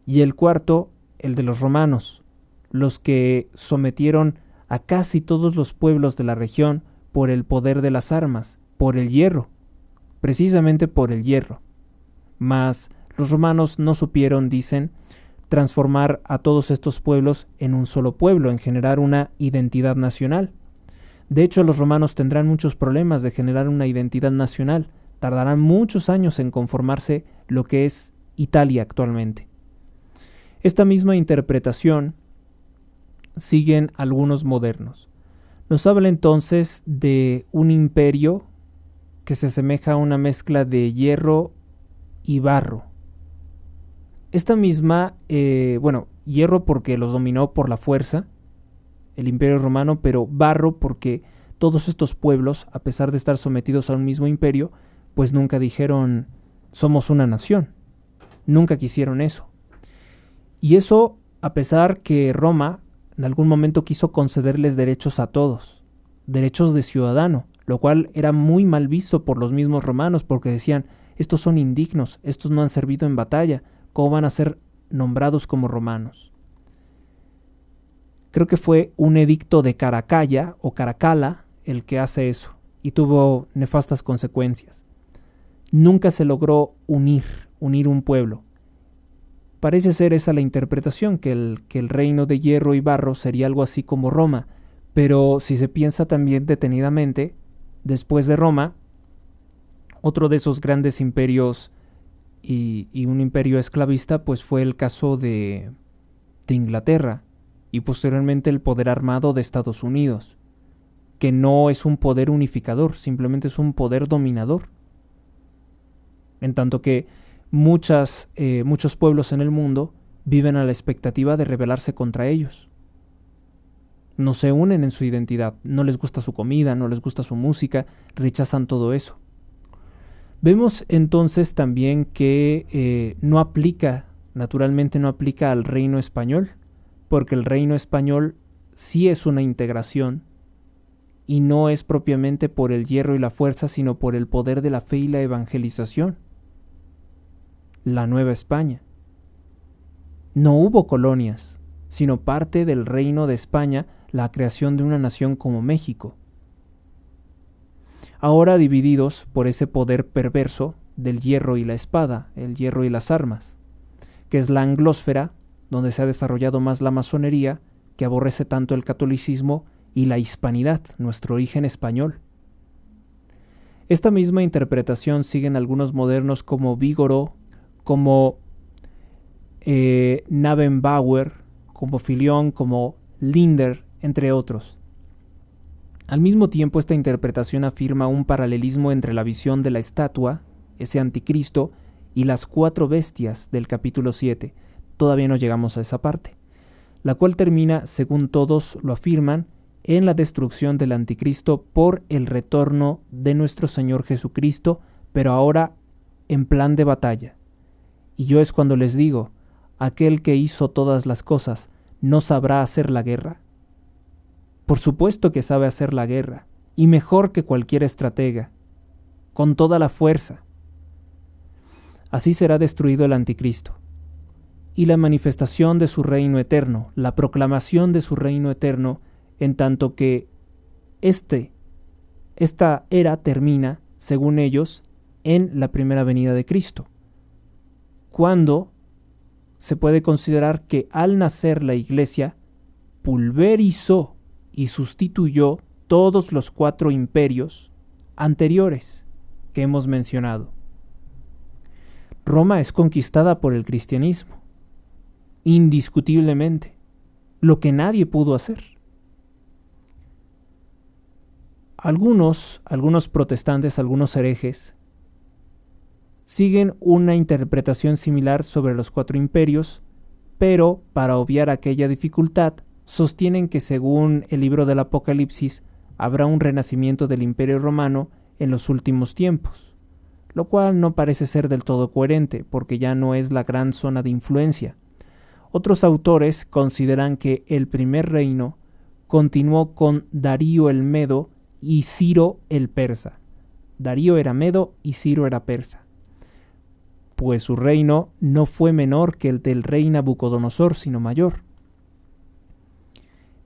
y el cuarto, el de los romanos, los que sometieron a casi todos los pueblos de la región por el poder de las armas, por el hierro, precisamente por el hierro. Mas los romanos no supieron, dicen, transformar a todos estos pueblos en un solo pueblo, en generar una identidad nacional. De hecho, los romanos tendrán muchos problemas de generar una identidad nacional. Tardarán muchos años en conformarse lo que es Italia actualmente. Esta misma interpretación siguen algunos modernos. Nos habla entonces de un imperio que se asemeja a una mezcla de hierro y barro. Esta misma, hierro porque los dominó por la fuerza, el imperio romano, pero barro porque todos estos pueblos, a pesar de estar sometidos a un mismo imperio, pues nunca dijeron somos una nación, nunca quisieron eso. Y eso a pesar que Roma en algún momento quiso concederles derechos a todos, derechos de ciudadano, lo cual era muy mal visto por los mismos romanos porque decían, estos son indignos, estos no han servido en batalla, ¿cómo van a ser nombrados como romanos? Creo que fue un edicto de Caracalla o Caracalla el que hace eso y tuvo nefastas consecuencias. Nunca se logró unir un pueblo. Parece ser esa la interpretación, que el reino de hierro y barro sería algo así como Roma, pero si se piensa también detenidamente, después de Roma, otro de esos grandes imperios y un imperio esclavista, pues fue el caso de Inglaterra y posteriormente el poder armado de Estados Unidos, que no es un poder unificador, simplemente es un poder dominador. En tanto que muchos pueblos en el mundo viven a la expectativa de rebelarse contra ellos. No se unen en su identidad, no les gusta su comida, no les gusta su música, rechazan todo eso. Vemos entonces también que naturalmente no aplica al reino español, porque el reino español sí es una integración y no es propiamente por el hierro y la fuerza, sino por el poder de la fe y la evangelización. La Nueva España. No hubo colonias, sino parte del reino de España, la creación de una nación como México. Ahora divididos por ese poder perverso del hierro y la espada, el hierro y las armas, que es la anglósfera, donde se ha desarrollado más la masonería, que aborrece tanto el catolicismo, y la hispanidad, nuestro origen español. Esta misma interpretación siguen algunos modernos como Vigoró, como Navenbauer, como Filión, como Linder, entre otros. Al mismo tiempo, esta interpretación afirma un paralelismo entre la visión de la estatua, ese anticristo, y las 4 bestias del capítulo 7. Todavía no llegamos a esa parte, la cual termina, según todos lo afirman, en la destrucción del anticristo por el retorno de nuestro Señor Jesucristo, pero ahora en plan de batalla. Y yo es cuando les digo, aquel que hizo todas las cosas, ¿no sabrá hacer la guerra? Por supuesto que sabe hacer la guerra, y mejor que cualquier estratega, con toda la fuerza. Así será destruido el anticristo. Y la manifestación de su reino eterno, la proclamación de su reino eterno, en tanto que esta era termina, según ellos, en la primera venida de Cristo, cuando se puede considerar que al nacer la Iglesia pulverizó y sustituyó todos los 4 imperios anteriores que hemos mencionado. Roma es conquistada por el cristianismo, indiscutiblemente, lo que nadie pudo hacer. Algunos protestantes, algunos herejes, siguen una interpretación similar sobre los 4 imperios, pero para obviar aquella dificultad, sostienen que según el libro del Apocalipsis, habrá un renacimiento del Imperio Romano en los últimos tiempos, lo cual no parece ser del todo coherente, porque ya no es la gran zona de influencia. Otros autores consideran que el primer reino continuó con Darío el Medo y Ciro el Persa. Darío era medo y Ciro era persa, pues su reino no fue menor que el del rey Nabucodonosor, sino mayor.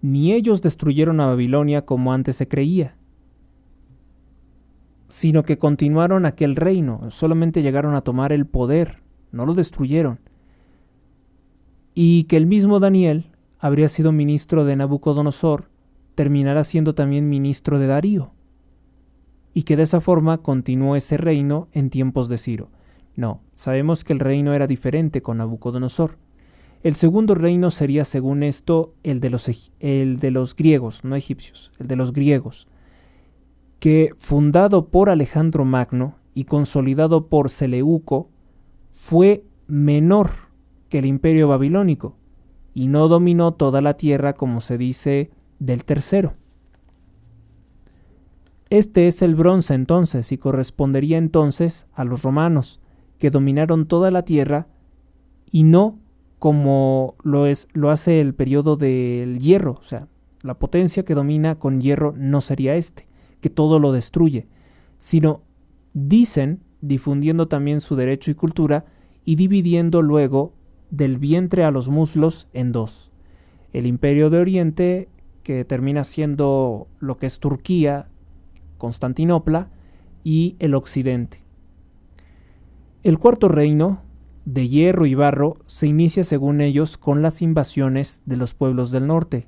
Ni ellos destruyeron a Babilonia como antes se creía, sino que continuaron aquel reino, solamente llegaron a tomar el poder, no lo destruyeron. Y que el mismo Daniel habría sido ministro de Nabucodonosor, terminará siendo también ministro de Darío, y que de esa forma continuó ese reino en tiempos de Ciro. No, sabemos que el reino era diferente con Nabucodonosor. El segundo reino sería, según esto, el de los griegos, no egipcios, el de los griegos, que fundado por Alejandro Magno y consolidado por Seleuco, fue menor que el imperio babilónico, y no dominó toda la tierra como se dice del tercero. Este es el bronce entonces, y correspondería entonces a los romanos, que dominaron toda la tierra, y no como lo hace el periodo del hierro. O sea, la potencia que domina con hierro no sería que todo lo destruye, sino dicen, difundiendo también su derecho y cultura, y dividiendo luego del vientre a los muslos en 2. El imperio de Oriente, que termina siendo lo que es Turquía, Constantinopla, y el occidente. El cuarto reino, de hierro y barro, se inicia según ellos con las invasiones de los pueblos del norte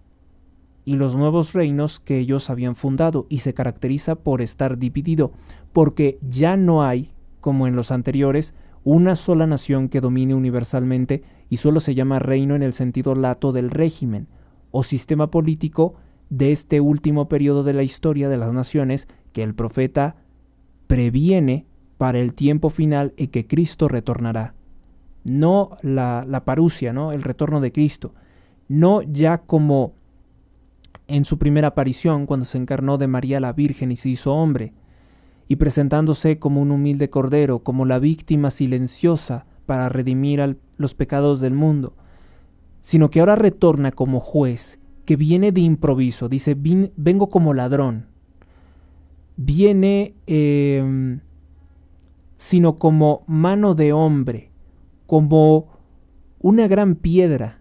y los nuevos reinos que ellos habían fundado, y se caracteriza por estar dividido, porque ya no hay, como en los anteriores, una sola nación que domine universalmente, y solo se llama reino en el sentido lato del régimen o sistema político de este último periodo de la historia de las naciones que el profeta previene para el tiempo final y que Cristo retornará. No la parusia, ¿no? El retorno de Cristo. No ya como en su primera aparición, cuando se encarnó de María la Virgen y se hizo hombre, y presentándose como un humilde cordero, como la víctima silenciosa para redimir los pecados del mundo, sino que ahora retorna como juez, que viene de improviso. Dice, vengo como ladrón. Viene sino como mano de hombre, como una gran piedra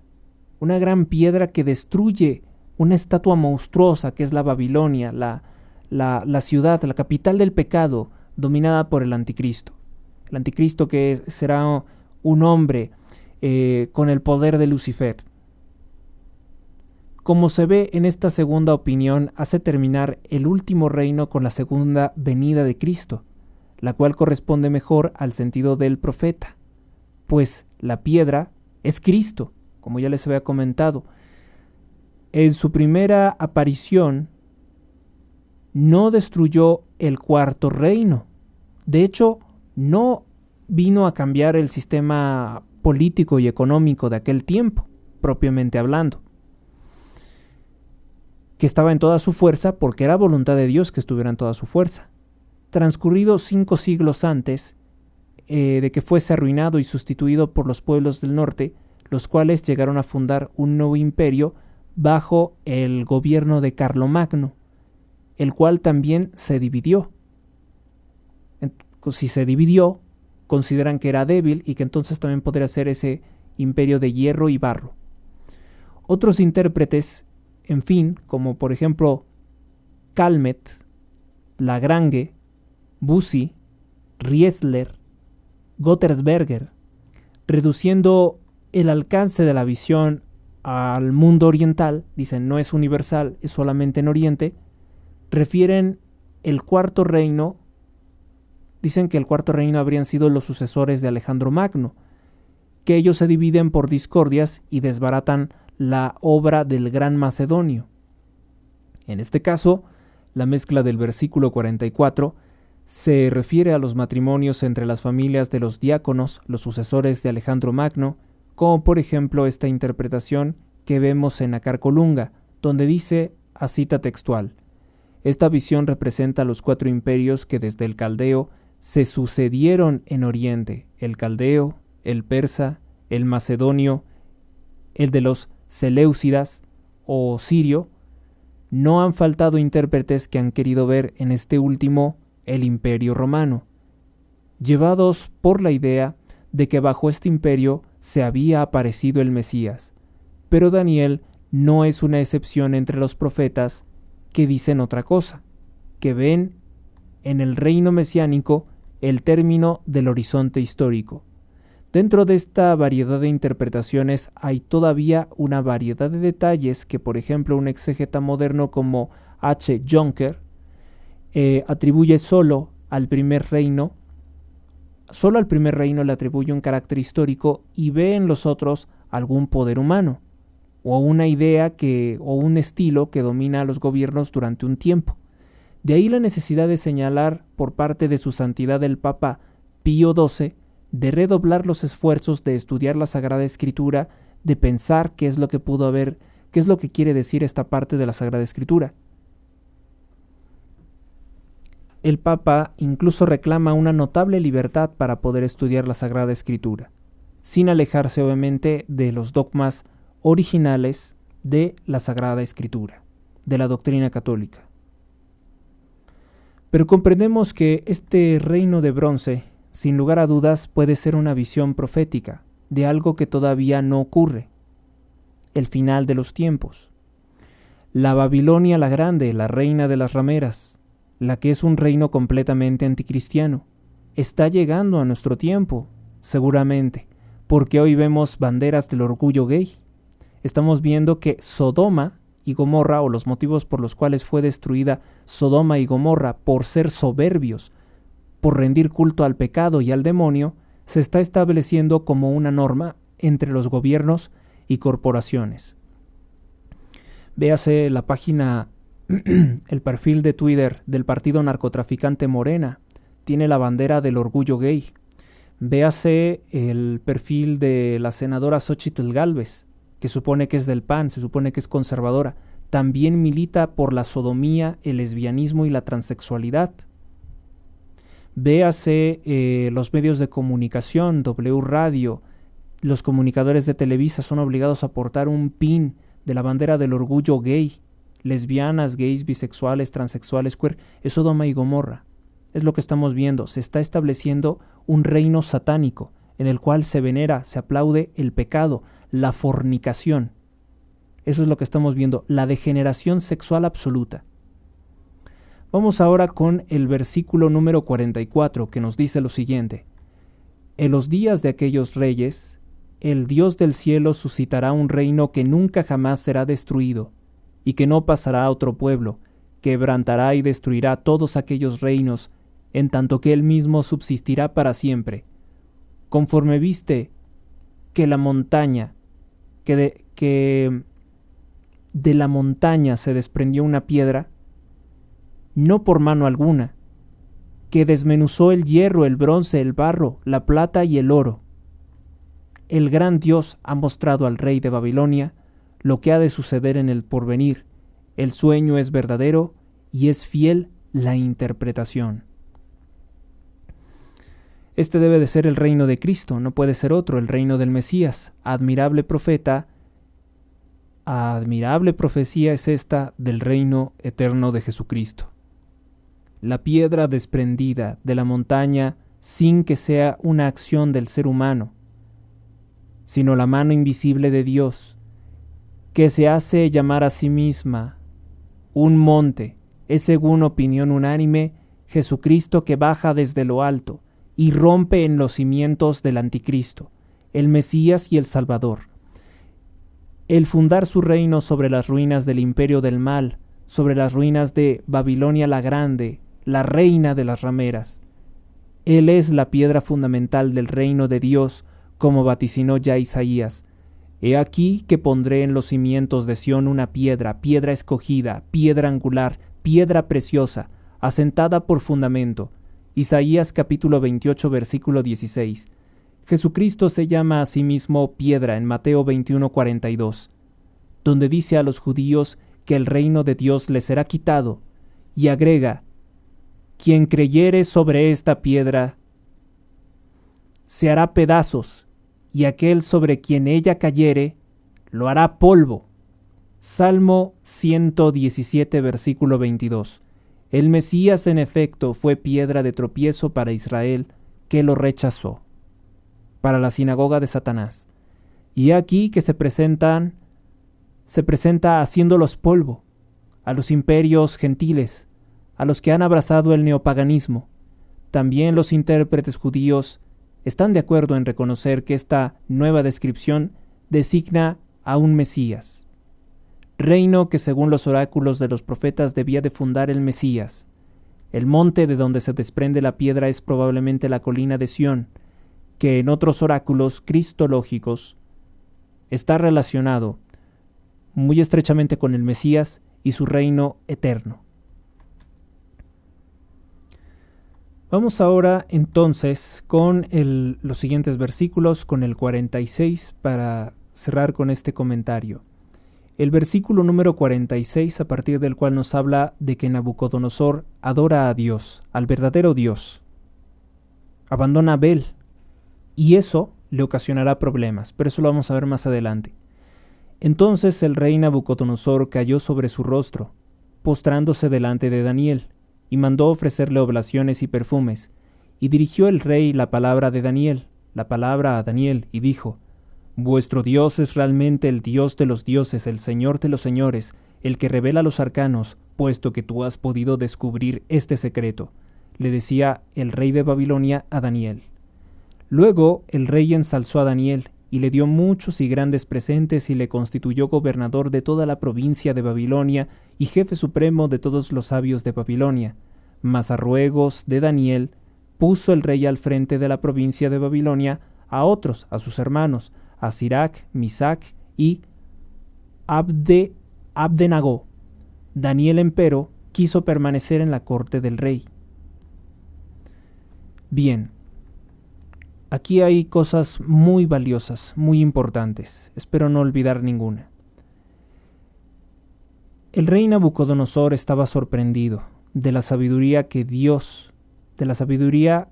que destruye una estatua monstruosa que es la Babilonia, la ciudad, la capital del pecado, dominada por el anticristo. El anticristo que será un hombre con el poder de Lucifer. Como se ve en esta segunda opinión, hace terminar el último reino con la segunda venida de Cristo, la cual corresponde mejor al sentido del profeta, pues la piedra es Cristo, como ya les había comentado. En su primera aparición no destruyó el cuarto reino. De hecho, no vino a cambiar el sistema político y económico de aquel tiempo, propiamente hablando, que estaba en toda su fuerza, porque era voluntad de Dios que estuviera en toda su fuerza. Transcurridos 5 siglos antes de que fuese arruinado y sustituido por los pueblos del norte, los cuales llegaron a fundar un nuevo imperio bajo el gobierno de Carlomagno, el cual también se dividió. Si se dividió, consideran que era débil y que entonces también podría ser ese imperio de hierro y barro. Otros intérpretes, en fin, como por ejemplo Calmet, Lagrange, Bussy, Riesler, Gottersberger, reduciendo el alcance de la visión al mundo oriental, dicen no es universal, es solamente en Oriente, refieren el cuarto reino, dicen que el cuarto reino habrían sido los sucesores de Alejandro Magno, que ellos se dividen por discordias y desbaratan la obra del Gran Macedonio. En este caso, la mezcla del versículo 44, se refiere a los matrimonios entre las familias de los diáconos, los sucesores de Alejandro Magno, como por ejemplo esta interpretación que vemos en Acarcolunga, donde dice, a cita textual, esta visión representa los 4 imperios que desde el caldeo se sucedieron en Oriente, el caldeo, el persa, el macedonio, el de los seleucidas o sirio. No han faltado intérpretes que han querido ver en este último el imperio romano, llevados por la idea de que bajo este imperio se había aparecido el Mesías. Pero Daniel no es una excepción entre los profetas que dicen otra cosa, que ven en el reino mesiánico el término del horizonte histórico. Dentro de esta variedad de interpretaciones hay todavía una variedad de detalles que, por ejemplo, un exégeta moderno como H. Jonker atribuye solo al primer reino le atribuye un carácter histórico y ve en los otros algún poder humano, o una idea o un estilo que domina a los gobiernos durante un tiempo. De ahí la necesidad de señalar por parte de su santidad el Papa Pío XII de redoblar los esfuerzos de estudiar la Sagrada Escritura, de pensar qué es lo que quiere decir esta parte de la Sagrada Escritura. El Papa incluso reclama una notable libertad para poder estudiar la Sagrada Escritura, sin alejarse obviamente de los dogmas originales de la Sagrada Escritura, de la doctrina católica. Pero comprendemos que este reino de bronce, sin lugar a dudas, puede ser una visión profética de algo que todavía no ocurre, el final de los tiempos. La Babilonia la Grande, la reina de las rameras, la que es un reino completamente anticristiano, está llegando a nuestro tiempo, seguramente, porque hoy vemos banderas del orgullo gay. Estamos viendo que Sodoma y Gomorra, o los motivos por los cuales fue destruida Sodoma y Gomorra por ser soberbios, por rendir culto al pecado y al demonio, se está estableciendo como una norma entre los gobiernos y corporaciones. Véase la página, el perfil de Twitter del partido narcotraficante Morena, tiene la bandera del orgullo gay. Véase el perfil de la senadora Xóchitl Gálvez, que supone que es del PAN, se supone que es conservadora, también milita por la sodomía, el lesbianismo y la transexualidad. Véase los medios de comunicación, W Radio, los comunicadores de Televisa son obligados a portar un pin de la bandera del orgullo gay, lesbianas, gays, bisexuales, transexuales, queer, es Sodoma y Gomorra. Es lo que estamos viendo, se está estableciendo un reino satánico en el cual se venera, se aplaude el pecado, la fornicación. Eso es lo que estamos viendo, la degeneración sexual absoluta. Vamos ahora con el versículo número 44, que nos dice lo siguiente: en los días de aquellos reyes, el Dios del cielo suscitará un reino que nunca jamás será destruido, y que no pasará a otro pueblo, quebrantará y destruirá todos aquellos reinos, en tanto que él mismo subsistirá para siempre. Conforme viste que la montaña, que de la montaña se desprendió una piedra, no por mano alguna, que desmenuzó el hierro, el bronce, el barro, la plata y el oro. El gran Dios ha mostrado al rey de Babilonia lo que ha de suceder en el porvenir. El sueño es verdadero y es fiel la interpretación. Este debe de ser el reino de Cristo, no puede ser otro, el reino del Mesías. Admirable profeta, admirable profecía es esta del reino eterno de Jesucristo. La piedra desprendida de la montaña sin que sea una acción del ser humano, sino la mano invisible de Dios, que se hace llamar a sí misma un monte, es según opinión unánime Jesucristo que baja desde lo alto y rompe en los cimientos del anticristo, el Mesías y el Salvador. El fundar su reino sobre las ruinas del imperio del mal, sobre las ruinas de Babilonia la Grande, la reina de las rameras. Él es la piedra fundamental del reino de Dios, como vaticinó ya Isaías. He aquí que pondré en los cimientos de Sión una piedra, piedra escogida, piedra angular, piedra preciosa, asentada por fundamento. Isaías capítulo 28, versículo 16. Jesucristo se llama a sí mismo piedra en Mateo 21:42, donde dice a los judíos que el reino de Dios les será quitado, y agrega: quien creyere sobre esta piedra se hará pedazos, y aquel sobre quien ella cayere lo hará polvo. Salmo 117, versículo 22. El Mesías, en efecto, fue piedra de tropiezo para Israel, que lo rechazó, para la sinagoga de Satanás. Y aquí que se presenta haciéndolos polvo, a los imperios gentiles, a los que han abrazado el neopaganismo. También los intérpretes judíos están de acuerdo en reconocer que esta nueva descripción designa a un Mesías, reino que según los oráculos de los profetas debía de fundar el Mesías. El monte de donde se desprende la piedra es probablemente la colina de Sión, que en otros oráculos cristológicos está relacionado muy estrechamente con el Mesías y su reino eterno. Vamos ahora entonces con los siguientes versículos, con el 46, para cerrar con este comentario. El versículo número 46, a partir del cual nos habla de que Nabucodonosor adora a Dios, al verdadero Dios. Abandona a Bel, y eso le ocasionará problemas, pero eso lo vamos a ver más adelante. Entonces el rey Nabucodonosor cayó sobre su rostro, postrándose delante de Daniel, y mandó ofrecerle oblaciones y perfumes, y dirigió el rey la palabra a Daniel, y dijo: Vuestro Dios es realmente el Dios de los dioses, el Señor de los señores, el que revela los arcanos, puesto que tú has podido descubrir este secreto, le decía el rey de Babilonia a Daniel. Luego el rey ensalzó a Daniel, y le dio muchos y grandes presentes, y le constituyó gobernador de toda la provincia de Babilonia, y jefe supremo de todos los sabios de Babilonia. Mas a ruegos de Daniel puso el rey al frente de la provincia de Babilonia a otros, a sus hermanos, a Sirac, Misac y Abdenago. Daniel, empero, quiso permanecer en la corte del rey. Bien, aquí hay cosas muy valiosas, muy importantes. Espero no olvidar ninguna. El rey Nabucodonosor estaba sorprendido de la sabiduría que Dios, de la sabiduría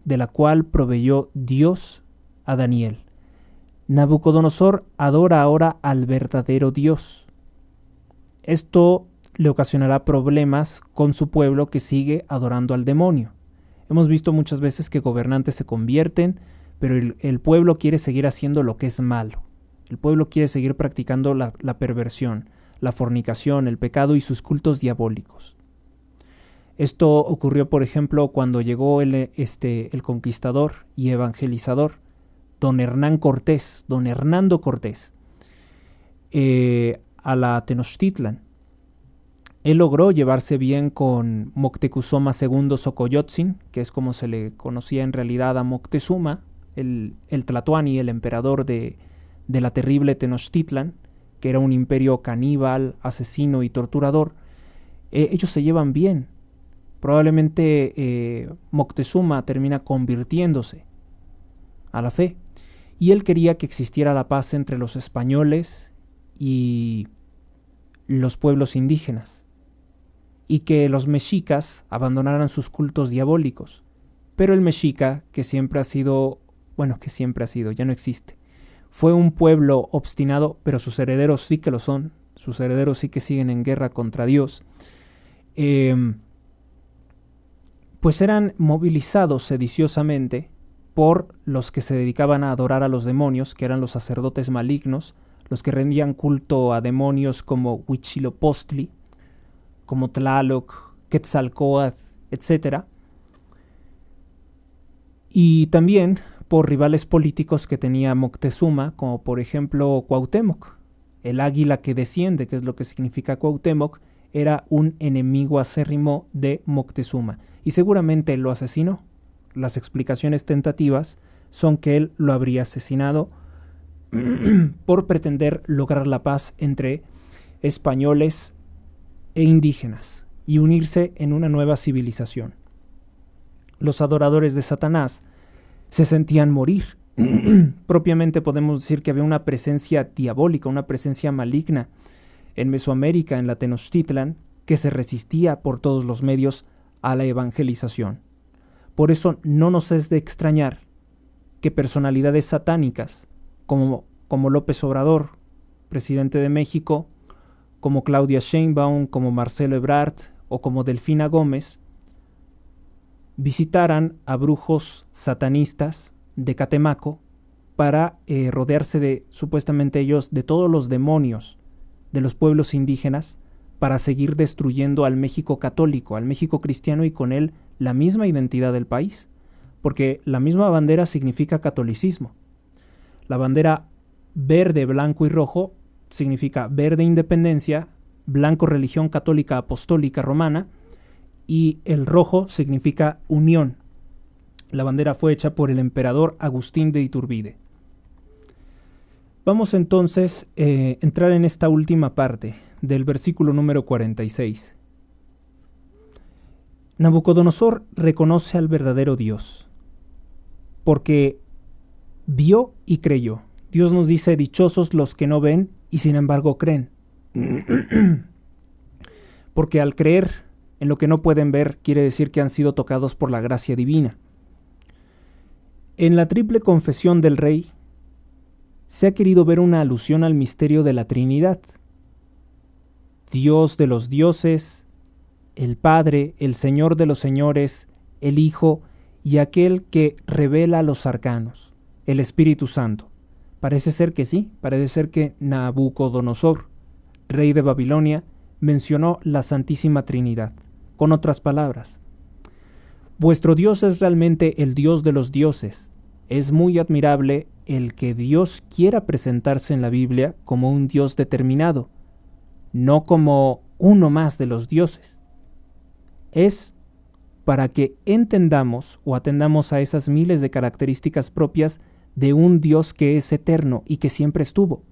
de la cual proveyó Dios a Daniel. Nabucodonosor adora ahora al verdadero Dios. Esto le ocasionará problemas con su pueblo que sigue adorando al demonio. Hemos visto muchas veces que gobernantes se convierten, pero el pueblo quiere seguir haciendo lo que es malo. El pueblo quiere seguir practicando la perversión, la fornicación, el pecado y sus cultos diabólicos. Esto ocurrió, por ejemplo, cuando llegó el conquistador y evangelizador, don Hernando Cortés, a la Tenochtitlan. Él logró llevarse bien con Moctezuma II Xocoyotzin, que es como se le conocía en realidad a Moctezuma, el Tlatoani, el emperador de la terrible Tenochtitlan, que era un imperio caníbal, asesino y torturador. Ellos se llevan bien. Probablemente Moctezuma termina convirtiéndose a la fe, y él quería que existiera la paz entre los españoles y los pueblos indígenas, y que los mexicas abandonaran sus cultos diabólicos. Pero el mexica, que siempre ha sido, ya no existe, fue un pueblo obstinado, pero sus herederos sí que lo son, sus herederos sí que siguen en guerra contra Dios, pues eran movilizados sediciosamente por los que se dedicaban a adorar a los demonios, que eran los sacerdotes malignos, los que rendían culto a demonios como Huitzilopochtli, como Tlaloc, Quetzalcóatl, etc. Y también por rivales políticos que tenía Moctezuma, como por ejemplo Cuauhtémoc. El águila que desciende, que es lo que significa Cuauhtémoc, era un enemigo acérrimo de Moctezuma, y seguramente lo asesinó. Las explicaciones tentativas son que él lo habría asesinado por pretender lograr la paz entre españoles e indígenas, y unirse en una nueva civilización. Los adoradores de Satanás se sentían morir. Propiamente podemos decir que había una presencia diabólica, una presencia maligna en Mesoamérica, en la Tenochtitlan, que se resistía por todos los medios a la evangelización. Por eso no nos es de extrañar que personalidades satánicas como López Obrador, presidente de México, como Claudia Sheinbaum, como Marcelo Ebrard o como Delfina Gómez, visitaran a brujos satanistas de Catemaco para rodearse de, supuestamente ellos, de todos los demonios de los pueblos indígenas para seguir destruyendo al México católico, al México cristiano y con él la misma identidad del país, porque la misma bandera significa catolicismo. La bandera verde, blanco y rojo significa verde independencia, blanco religión católica apostólica romana y el rojo significa unión. La bandera fue hecha por el emperador Agustín de Iturbide. Vamos entonces a entrar en esta última parte del versículo número 46. Nabucodonosor reconoce al verdadero Dios, porque vio y creyó. Dios nos dice, dichosos los que no ven y sin embargo creen. Porque al creer en lo que no pueden ver, quiere decir que han sido tocados por la gracia divina. En la triple confesión del rey, se ha querido ver una alusión al misterio de la Trinidad. Dios de los dioses, el Padre, el Señor de los señores, el Hijo y aquel que revela los arcanos, el Espíritu Santo. Parece ser que sí, parece ser que Nabucodonosor, rey de Babilonia, mencionó la Santísima Trinidad. Con otras palabras, vuestro Dios es realmente el Dios de los dioses. Es muy admirable el que Dios quiera presentarse en la Biblia como un Dios determinado, no como uno más de los dioses. Es para que entendamos o atendamos a esas miles de características propias de un Dios que es eterno y que siempre estuvo.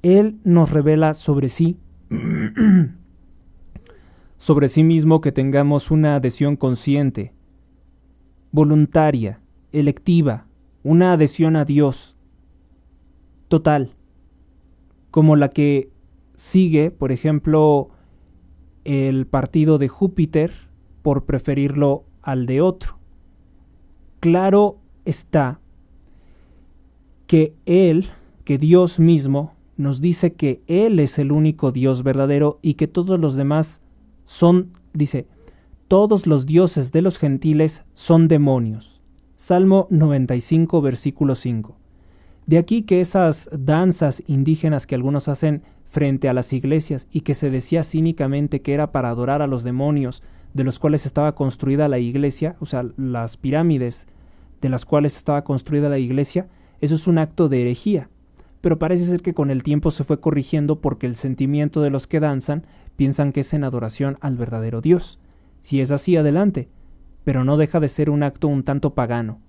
Él nos revela sobre sí, sobre sí mismo, que tengamos una adhesión consciente, voluntaria, electiva, una adhesión a Dios total, como la que sigue, por ejemplo, el partido de Júpiter por preferirlo al de otro. Claro está que Dios mismo nos dice que Él es el único Dios verdadero y que todos los demás son, dice, todos los dioses de los gentiles son demonios. Salmo 95, versículo 5. De aquí que esas danzas indígenas que algunos hacen frente a las iglesias y que se decía cínicamente que era para adorar a los demonios de los cuales estaba construida la iglesia, o sea, las pirámides de las cuales estaba construida la iglesia, eso es un acto de herejía. Pero parece ser que con el tiempo se fue corrigiendo porque el sentimiento de los que danzan piensan que es en adoración al verdadero Dios. Si es así, adelante, pero no deja de ser un acto un tanto pagano.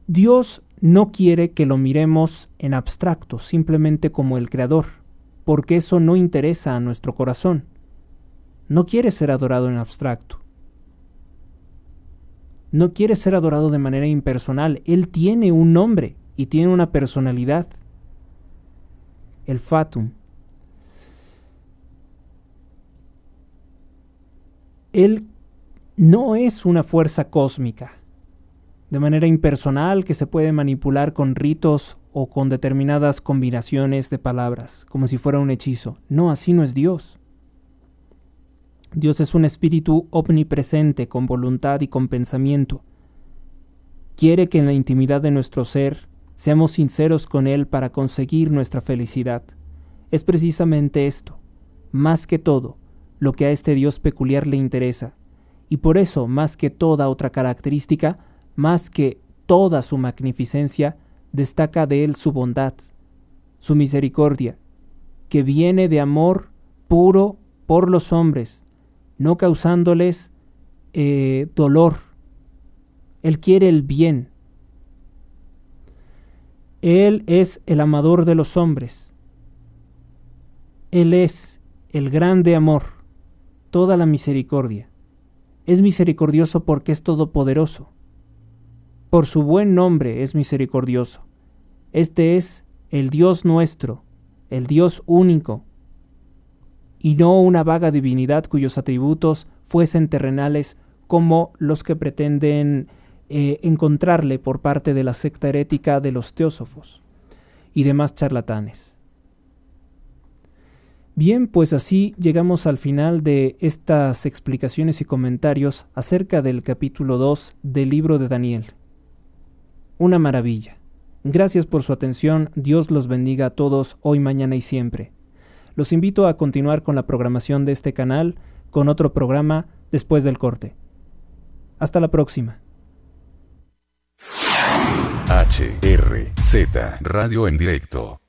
Dios no quiere que lo miremos en abstracto, simplemente como el Creador, porque eso no interesa a nuestro corazón. No quiere ser adorado en abstracto. No quiere ser adorado de manera impersonal. Él tiene un nombre y tiene una personalidad. El Fatum. Él no es una fuerza cósmica, de manera impersonal que se puede manipular con ritos o con determinadas combinaciones de palabras, como si fuera un hechizo. No, así no es Dios. Dios es un espíritu omnipresente, con voluntad y con pensamiento. Quiere que en la intimidad de nuestro ser seamos sinceros con Él para conseguir nuestra felicidad. Es precisamente esto, más que todo, lo que a este Dios peculiar le interesa. Y por eso, más que toda otra característica, más que toda su magnificencia, destaca de él su bondad, su misericordia, que viene de amor puro por los hombres, no causándoles dolor. Él quiere el bien. Él es el amador de los hombres. Él es el grande amor, toda la misericordia. Es misericordioso porque es todopoderoso. Por su buen nombre es misericordioso. Este es el Dios nuestro, el Dios único, y no una vaga divinidad cuyos atributos fuesen terrenales como los que pretenden encontrarle por parte de la secta herética de los teósofos y demás charlatanes. Bien, pues así llegamos al final de estas explicaciones y comentarios acerca del capítulo 2 del libro de Daniel. Una maravilla. Gracias por su atención, Dios los bendiga a todos hoy, mañana y siempre. Los invito a continuar con la programación de este canal, con otro programa después del corte. Hasta la próxima. HRZ Radio en directo.